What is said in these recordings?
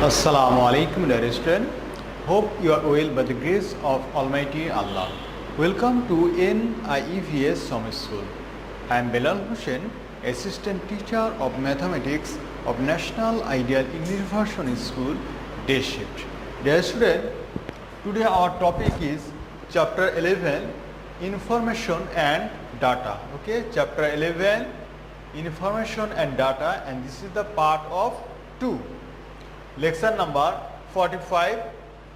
Assalamu alaikum, dear student. Hope you are well by the grace of Almighty Allah. Welcome to NIEVS Summer School. I am Belal Hussain, Assistant Teacher of Mathematics of National Ideal English Version School, Day Shift. Dear student, today our topic is Chapter 11, Information and Data. Okay, Chapter 11, Information and Data, and this is the part of 2. Lesson number 45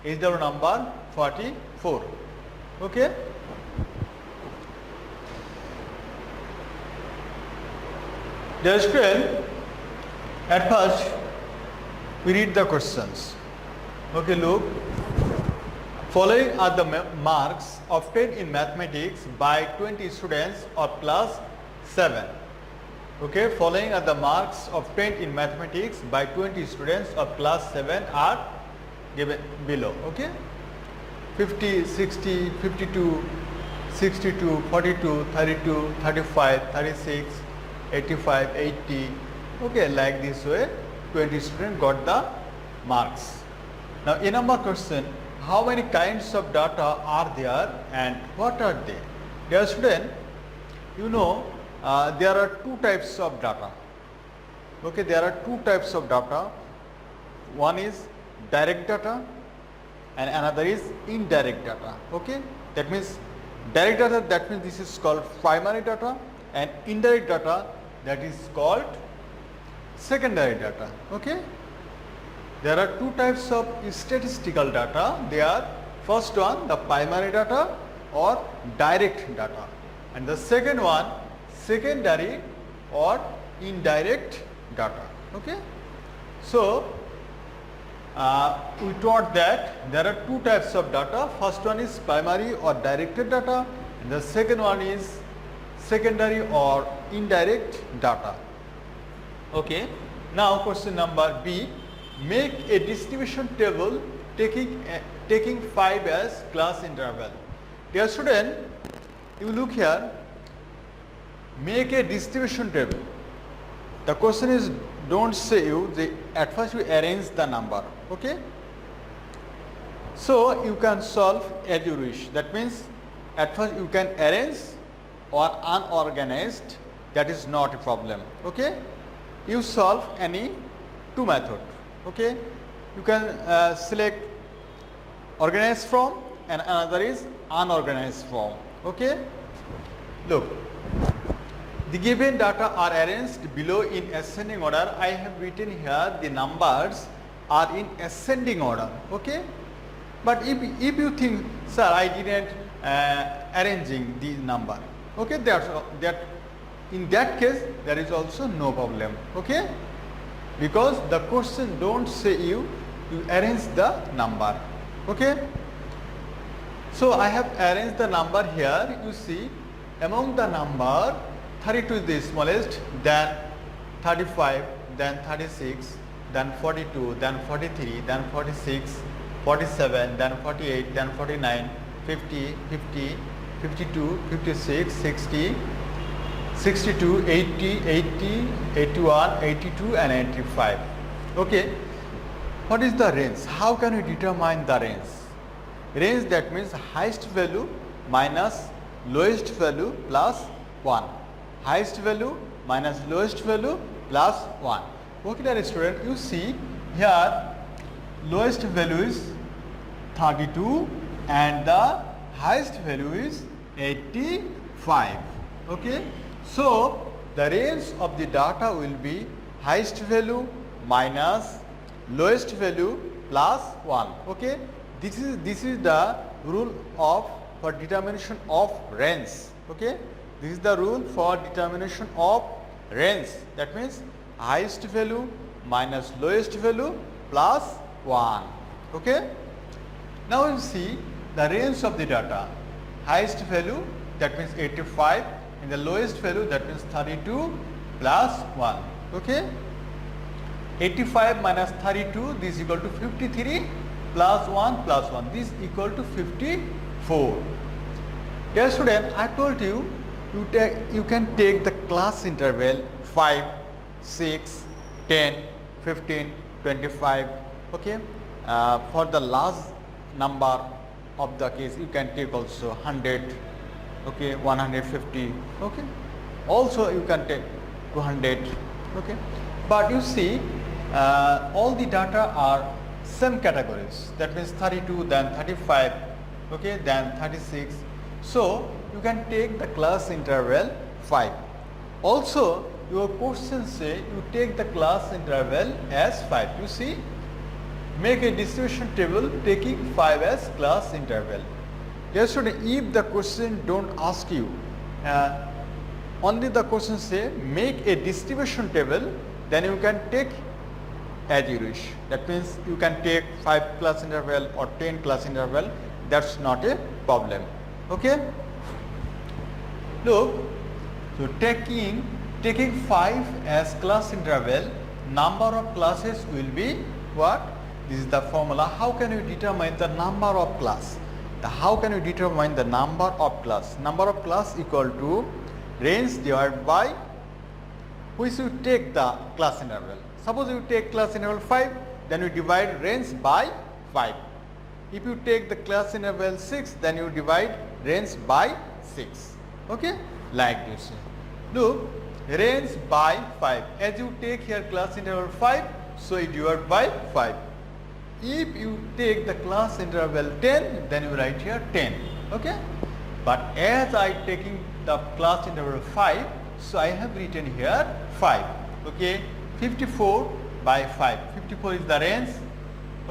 is the number 44. Okay. Dear student, at first we read the questions. Okay, look. Following are the marks obtained in mathematics by 20 students or plus 7. Okay, following are the marks obtained in mathematics by 20 students of class 7 are given below. Okay, 50, 60, 52, 62, 42, 32, 35, 36, 85, 80. Okay, like this way 20 students got the marks. Now in number question, how many kinds of data are there and what are they? Dear student, you know there are two types of data. Okay, there are two types of data. One is direct data and another is indirect data. Okay, that means direct data, that means this is called primary data, and indirect data, that is called secondary data. Okay, there are two types of statistical data. They are, first one, the primary data or direct data, and the second one, secondary or indirect data. Okay, so we taught that there are two types of data. First one is primary or directed data, and the second one is secondary or indirect data. Okay, now question number B. Make a distribution table taking 5 as class interval. Dear student, you look here. Make a distribution table. The question is, don't say at first you arrange the number. Okay, so you can solve as you wish. That means at first you can arrange or unorganized, that is not a problem. Okay, you solve any two method. Okay, you can select organized form and another is unorganized form. Okay, look. The given data are arranged below in ascending order. I have written here the numbers are in ascending order. Okay, but if you think, sir, I didn't arranging the number. Okay, that in that case there is also no problem. Okay, because the question don't say you arrange the number. Okay, so I have arranged the number here. You see, among the number 32 is the smallest, then 35, then 36, then 42, then 43, then 46, 47, then 48, then 49, 50, 50, 52, 56, 60, 62, 80, 80, 81, 82 and 85. Okay, what is the range? How can we determine the range? Range, that means highest value minus lowest value plus 1. Highest value minus lowest value plus 1. Okay, dear student, you see here lowest value is 32 and the highest value is 85. Okay, so the range of the data will be highest value minus lowest value plus 1. Okay, this is the rule for determination of range. Okay, this is the rule for determination of range. That means highest value minus lowest value plus 1. Okay. Now you see the range of the data. Highest value, that means 85, and the lowest value, that means 32 plus 1. Okay. 85 minus 32, this is equal to 53 plus 1 plus 1. This is equal to 54. Dear student, I told you, you can take the class interval 5, 6, 10, 15, 25, Okay, for the large number of the case you can take also 100, okay, 150, okay, also you can take 200, okay, but you see all the data are same categories, that means 32, then 35, okay, then 36, so you can take the class interval 5. Also your question say you take the class interval as 5. You see, make a distribution table taking 5 as class interval. Dear student, if the question don't ask you, only the question say make a distribution table, then you can take as you wish. That means you can take 5 class interval or 10 class interval, that's not a problem. Okay? Look, so taking 5 as class interval, number of classes will be what? This is the formula. How can you determine the number of class? How can you determine the number of class? Number of class equal to range divided by which you take the class interval. Suppose you take class interval 5, then you divide range by 5. If you take the class interval 6, then you divide range by 6. Okay? Like this. Look, range by 5. As you take here class interval 5, so you divide by 5. If you take the class interval 10, then you write here 10. Okay? But as I taking the class interval 5, so I have written here 5. Okay? 54 by 5. 54 is the range.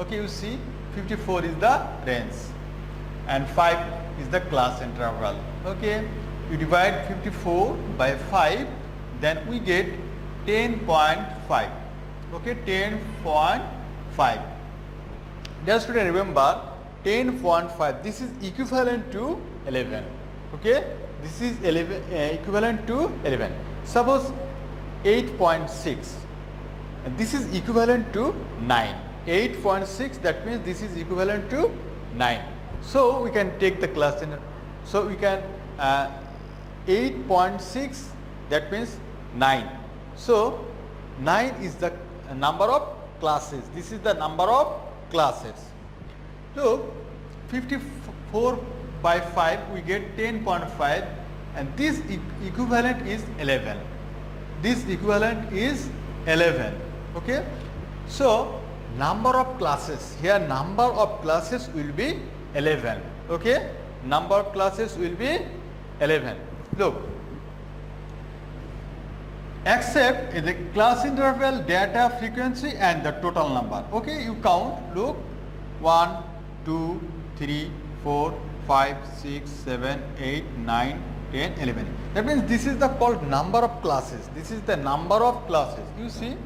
Okay, you see, 54 is the range. And 5 is the class interval. Okay? You divide 54 by 5, then we get 10.5. Okay, 10.5. Dear student, remember 10.5, this is equivalent to 11. Okay, this is 11 equivalent to 11. Suppose 8.6, and this is equivalent to 9. 8.6, that means this is equivalent to 9. So we can take the class in. So we can 8.6, that means 9. So 9 is the number of classes. This is the number of classes. Look, 54 by 5 we get 10.5, and this equivalent is 11. This equivalent is 11. Okay? So number of classes, here number of classes will be 11. Okay? Number of classes will be 11. Look, except the class interval, data, frequency and the total number. Okay, you count. Look, 1, 2, 3, 4, 5, 6, 7, 8, 9, 10, 11. That means this is the called number of classes. This is the number of classes. You see,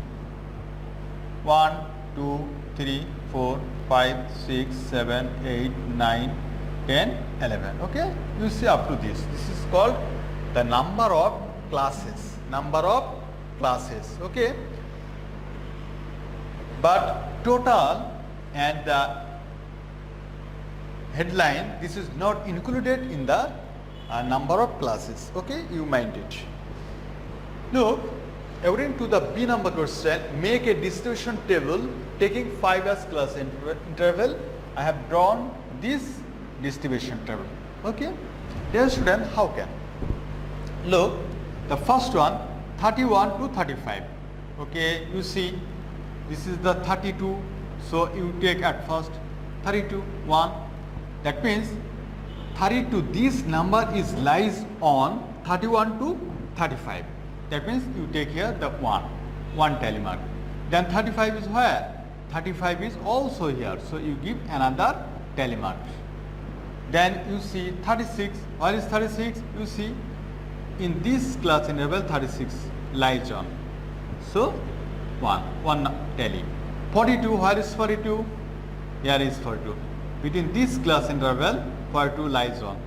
1, 2, 3, 4, 5, 6, 7, 8, 9, 10, 11. Okay, you see up to this. This is called the number of classes. Number of classes. Okay, but total and the headline, this is not included in the number of classes. Okay, you mind it. Look, according to the B number question, make a distribution table taking 5 as class interval. I have drawn this distribution table. Okay, dear student, how can? Look, the first one, 31 to 35. Okay, you see, this is the 32. So you take at first 32, 1. That means 32, this number is lies on 31 to 35. That means you take here the 1 tally mark. Then 35 is where? 35 is also here. So you give another tally mark. Then you see 36. Where is 36? You see, in this class interval 36 lies on. So 1 tally. 42, where is 42? Here is 42. Between this class interval 42 lies on.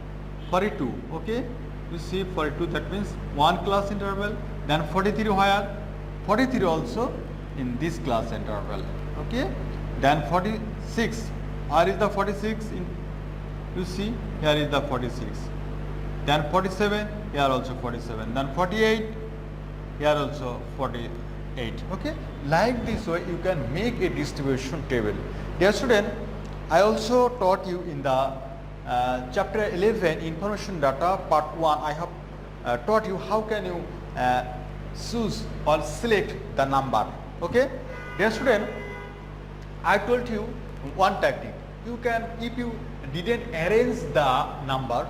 42, okay? You see 42, that means 1 class interval. Then 43 where? 43 also in this class interval. Okay? Then 46. Where is the 46? You see, here is the 46. Then 47, here also 47. Then 48, here also 8. Okay, like this way you can make a distribution table. Dear student, I also taught you in the chapter 11 information data part 1. I have taught you how can you choose or select the number. Okay, dear student, I told you one technique. You can, if you didn't arrange the number,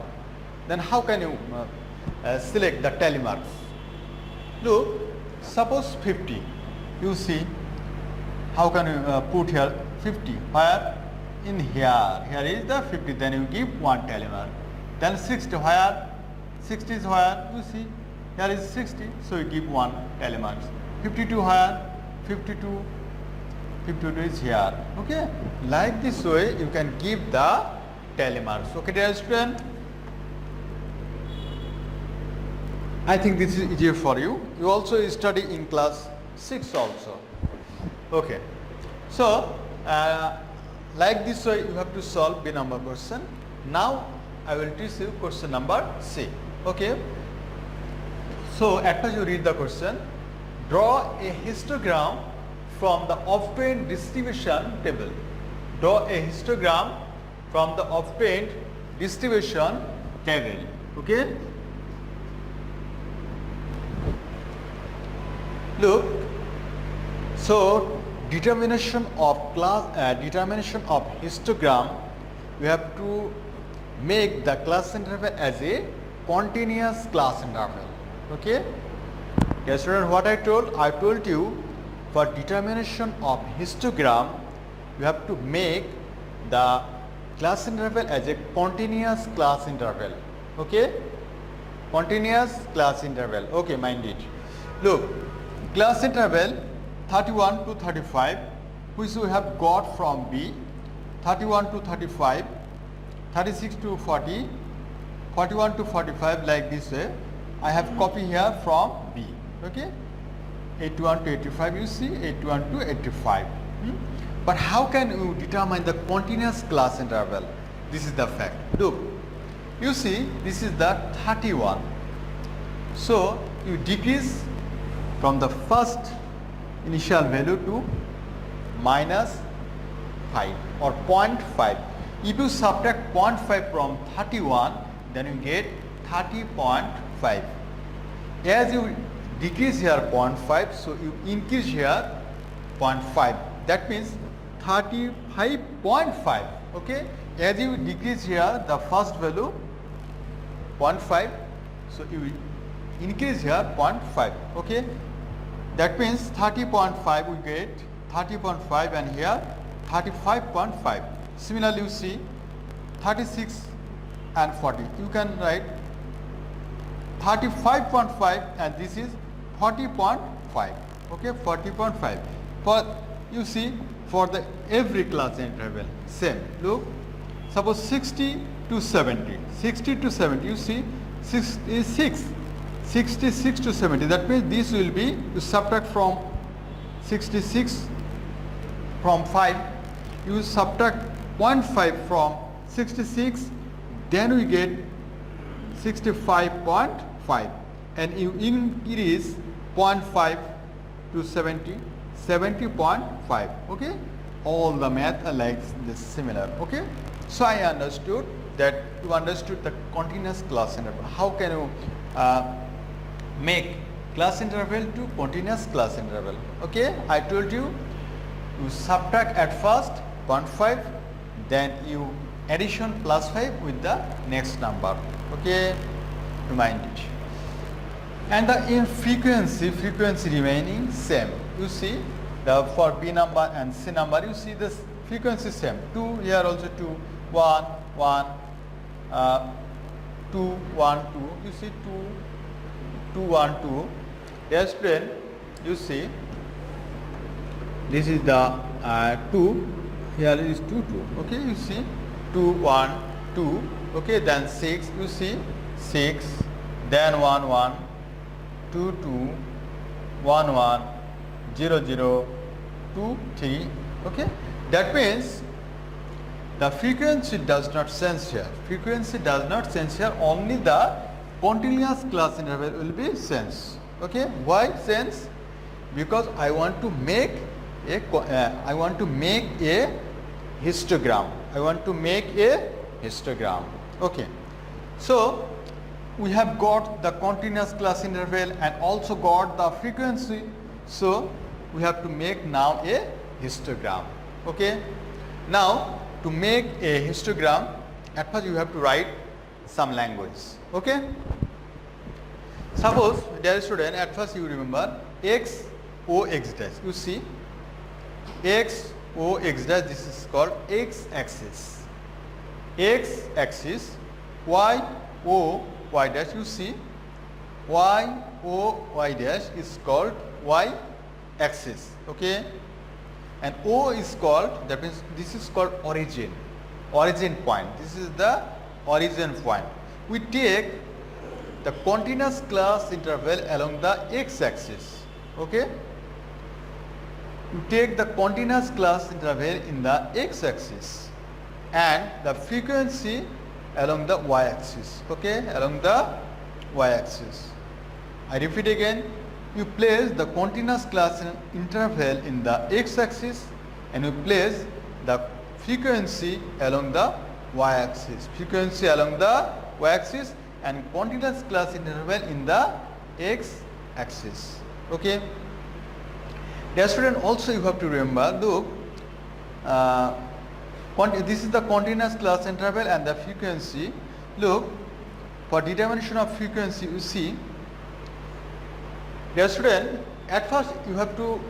then how can you select the tally marks? Look, suppose 50. You see, how can you put here 50? Where? In here. Here is the 50. Then you give one tally mark. Then 60. Where? 60 is where? You see, here is 60. So you give one tally mark. 52 where? 52. 52 is here. Okay. Like this way, you can give the tally marks. Okay, dear student. I think this is easier for you. You also study in class 6 also. Okay. So, like this way you have to solve B number question. Now, I will teach you question number C. Okay. So, at first you read the question. Draw a histogram from the obtained distribution table. Draw a histogram from the obtained distribution table. Okay. Look, so determination of histogram, we have to make the class interval as a continuous class interval. Okay. Yes, student, what I told you for determination of histogram, you have to make the class interval as a continuous class interval. Okay, continuous class interval. Okay, mind it. Look, class interval 31 to 35, which we have got from B, 31 to 35, 36 to 40, 41 to 45, like this way. I have copy here from B. Okay, 81 to 85, you see, 81 to 85. But how can you determine the continuous class interval? This is the fact. Look, you see, this is the 31. So you decrease from the first initial value to minus 5 or 0.5. If you subtract 0.5 from 31, then you get 30.5. As you decrease here 0.5, so you increase here 0.5. That means 35.5. Okay. As you decrease here the first value 0.5, so you increase here 0.5. Okay. That means 30.5 we get 30.5 and here 35.5. Similarly, you see 36 and 40. You can write 35.5 and this is 40.5. Okay, 40.5. For you see for the every class interval same. Look, suppose 60 to 70. 60 to 70. You see 66. 66 to 70. That means this will be, you subtract from 66 from 5. You subtract 0.5 from 66. Then we get 65.5. And you increase 0.5 to 70. 70.5. Okay. All the math are like this similar. Okay. So I understood that you understood the continuous class interval. How can you make class interval to continuous class interval? Okay, I told you, you subtract at first 0.5, then you addition plus 5 with the next number. Okay, remind it. And the in frequency remaining same. You see the for B number and C number, you see this frequency same. 2 here also 2, 1, 1, 2, 1, 2. You see 2, 2, 1, 2. Yes, friend, you see this is the 2. Here is 2, 2. Okay, you see 2, 1, 2. Okay, then 6. You see 6. Then 1, 1, 2, 2, 1, 1, 0, 0, 2, 3. Okay, that means the frequency does not sense here. Frequency does not sense here. Only the continuous class interval will be sense. Okay, why sense? Because I want to make a histogram. I want to make a histogram. Okay. So we have got the continuous class interval and also got the frequency. So we have to make now a histogram. Okay. Now to make a histogram, at first you have to write some language. Okay. Suppose, dear student, at first you remember x, o, x dash. You see x, o, x dash, this is called x axis. X axis, y, o, y dash. You see y, o, y dash is called y axis. Okay. And o is called, that means this is called origin point. This is the origin point. We take the continuous class interval along the x axis. Okay. You take the continuous class interval in the x axis and the frequency along the y axis. Okay, along the y axis. I repeat again, you place the continuous class interval in the x axis and you place the frequency along the y axis. Frequency along the y axis and continuous class interval in the x axis. Okay. Dear student, also you have to remember, look, this is the continuous class interval and the frequency. Look, for determination of frequency, you see, dear student, at first you have to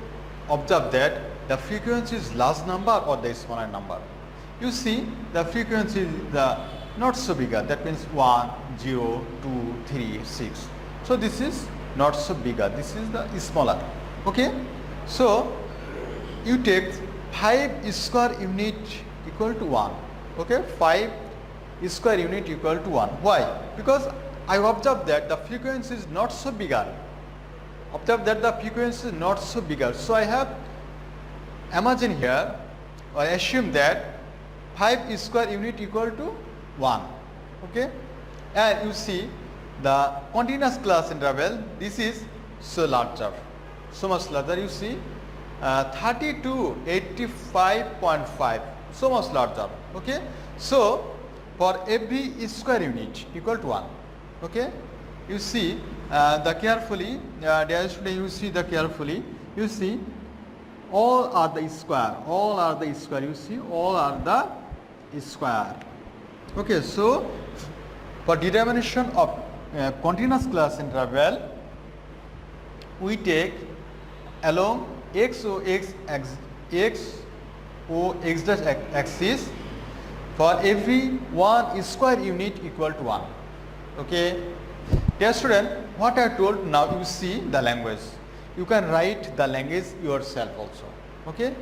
observe that the frequency is large number or the smaller number. You see, the frequency is the not so bigger, that means 1, 0, 2, 3, 6. So this is not so bigger, this is the smaller. Okay. So you take 5 square unit equal to 1. Okay, 5 square unit equal to 1. Why? Because I observed that the frequency is not so bigger. Observe that the frequency is not so bigger. So I have imagine here, or assume that 5 square unit equal to 1. Okay, and you see the continuous class interval, this is so larger. So much larger, you see 30 to 85.5, so much larger. Okay, so for every square unit equal to 1. Okay, you see the carefully, dear student, you see the carefully, you see all are the square, you see all are the square. Okay, so for determination of continuous class interval, we take along x o x dash axis for every 1 square unit equal to 1. Okay. Dear student, what I told now, you see the language. You can write the language yourself also. Okay.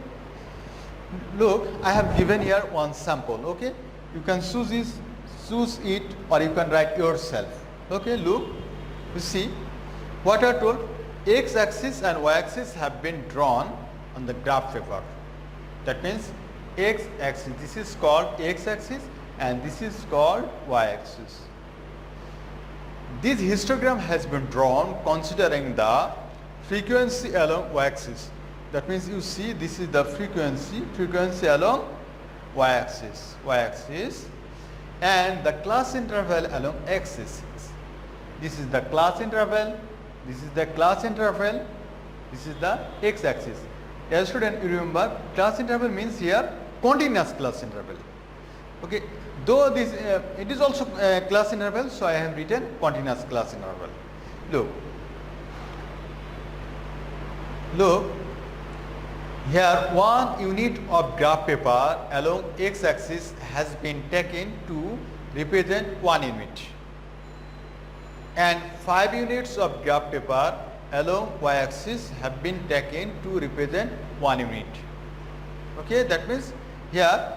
Look, I have given here one sample. Okay. You can choose it or you can write yourself. Okay. Look, you see what I told. X axis and y axis have been drawn on the graph paper. That means x axis, this is called x axis and this is called y axis. This histogram has been drawn considering the frequency along y axis. That means you see this is the frequency along y axis, and the class interval along x axis. This is the class interval. This is the class interval, this is the x axis. As student, you remember class interval means here continuous class interval. Okay, though this it is also class interval, so I have written continuous class interval. Look, here 1 unit of graph paper along x axis has been taken to represent 1 unit. And 5 units of graph paper along y-axis have been taken to represent 1 unit. Okay, that means here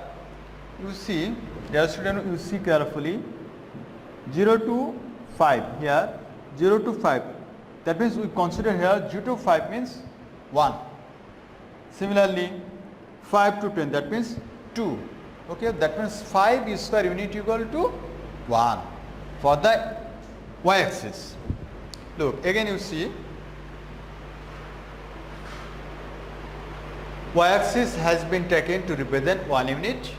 you see, dear student, you see carefully 0 to 5, here 0 to 5. That means we consider here 0 to 5 means 1. Similarly 5 to 10, that means 2. Okay, that means 5 square unit equal to 1 for the y-axis. Look, again you see Y-axis has been taken to represent 1 unit.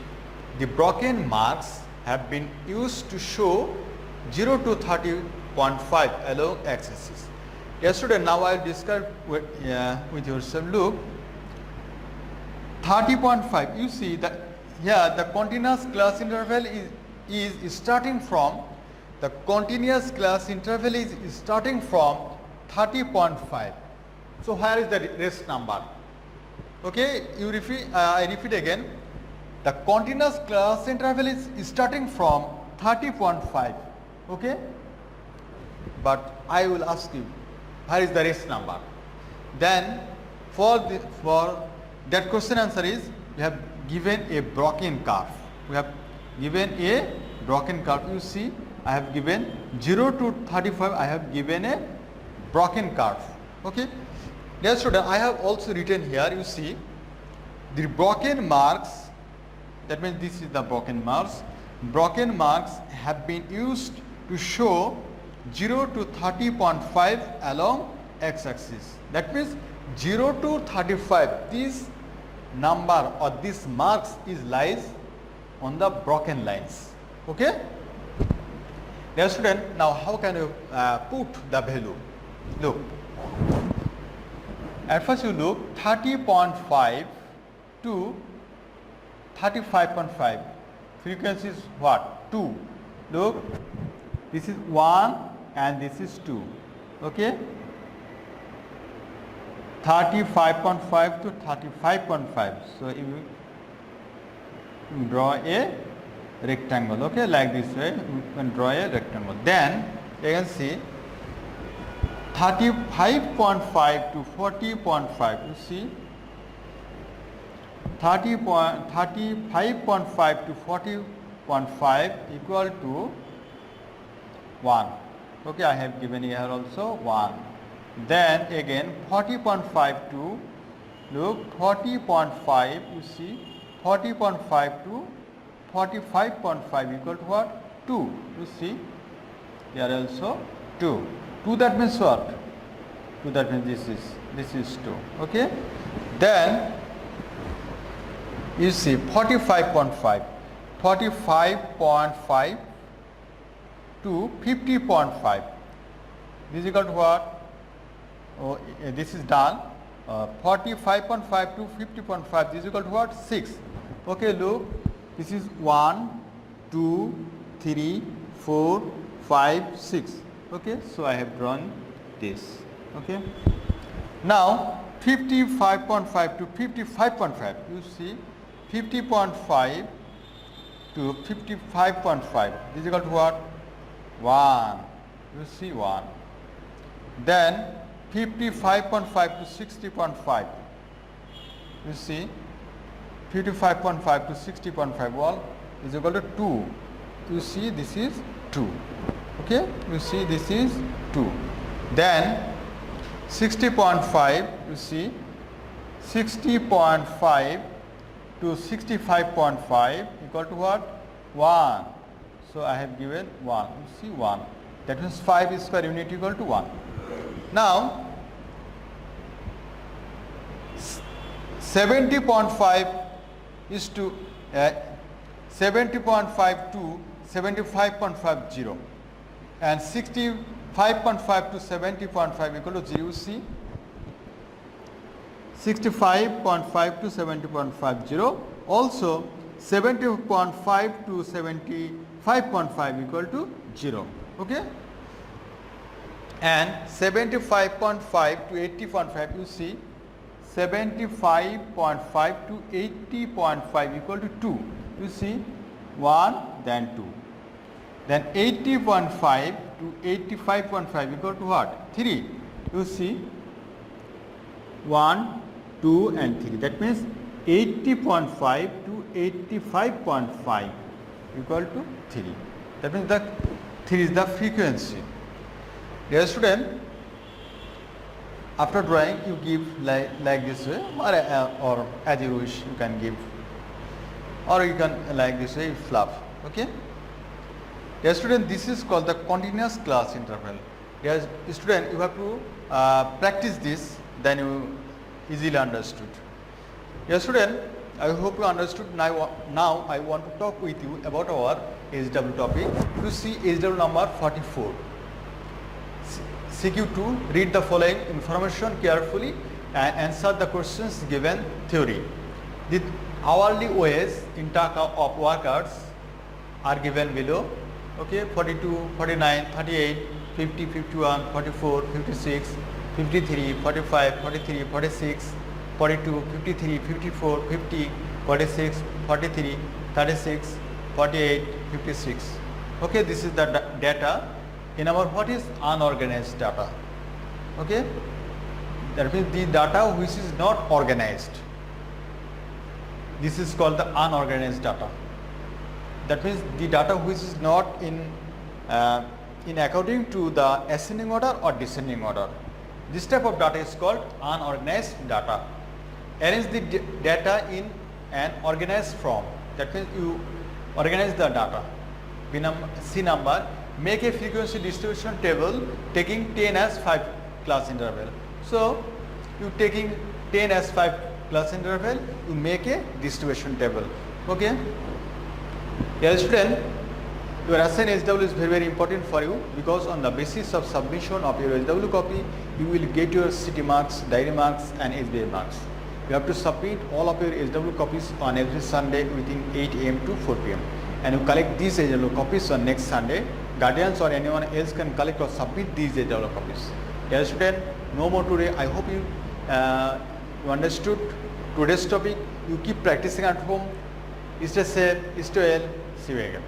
The broken marks have been used to show 0 to 30.5 along x-axis. Yes, student, now I will discuss with yourself. Look, 30.5. You see that here the continuous class interval is starting from 30.5. So where is the rest number? Okay, you repeat. I repeat again. The continuous class interval is starting from 30.5. Okay, but I will ask you, where is the rest number? Then for that question answer is, we have given a broken curve. We have given a broken curve. You see, I have given 0 to 35. I have given a broken curve. Okay. Dear student, I have also written here, you see, the broken marks, that means this is the broken marks. Broken marks have been used to show 0 to 30.5 along x-axis. That means 0 to 35, this number or this marks is lies on the broken lines. Okay. Dear student, now how can you put the value? Look. At first you look 30.5 to 35.5. Frequency is what? 2. Look, this is 1 and this is 2. Okay? 35.5 to 35.5. So if you draw a rectangle, okay, like this way, you can draw a rectangle. Then you can see 35.5 to 40.5. You see, 35.5 to 40.5 equal to 1. Okay, I have given here also 1. Then again 40.5 to, look, 40.5, you see, 40.5 to 45.5 equal to what? 2. You see, here also 2. 2, that means what? 2, that means this is 2. Okay. Then you see 45.5 to 50.5. This is equal to what? Oh, this is done. 45.5 to 50.5. This is equal to what? 6. Okay, look. This is 1, 2, 3, 4, 5, 6. Okay, so I have drawn this. Okay. Now 55.5 to 55.5. You see, 50.5 to 55.5. This is equal to what? 1. You see, 1. Then 55.5 to 60.5. You see, 55.5 to 60.5 wall is equal to 2. You see, this is 2. Okay, you see, this is 2. Then 60.5, you see, 60.5 to 65.5 equal to what? 1. So I have given 1. You see, 1. That means 5 square unit equal to 1. Now 70.5 is to 70.5 to 75.50, and 65.5 to 70.5 equal to 0. See, 65.5 to 70.50. Also 70.5 to 75.5 equal to 0. Okay. And 75.5 to 80.5, you see, 75.5 to 80.5 equal to 2. You see, 1, then 2. Then 80.5 to 85.5 equal to what? 3. You see, 1, 2 and 3. That means 80.5 to 85.5 equal to 3. That means the 3 is the frequency. Dear student, after drawing you give like this way, or as you wish you can give, or you can like this way fluff. Okay. Dear student, this is called the continuous class interval. Dear student, you have to practice this, then you easily understood. Yes, student, I hope you understood. Now I want to talk with you about our HW topic. You see HW number 44. CQ2, read the following information carefully and answer the questions given theory. The hourly wage in terms of workers are given below. Okay, 42, 49, 38, 50, 51, 44, 56, 53, 45, 43, 46, 42, 53, 54, 50, 46, 43, 36, 48, 56. Okay, this is the data. In our what is unorganized data? Okay, that means the data which is not organized. This is called the unorganized data. That means the data which is not in according to the ascending order or descending order. This type of data is called unorganized data. Arrange the data in an organized form. That means you organize the data. C number. Make a frequency distribution table taking 10 as 5 class interval. So you taking 10 as 5 class interval, you make a distribution table. Okay. Yes, student, your assigned HW is very, very important for you, because on the basis of submission of your HW copy, you will get your CT marks, diary marks and SBI marks. You have to submit all of your HW copies on every Sunday within 8 am to 4 pm. And you collect these HW copies on next Sunday. Guardians or anyone else can collect or submit these HW copies. Yes, student, no more today. I hope you understood today's topic. You keep practicing at home. Stay safe, stay well. See you again.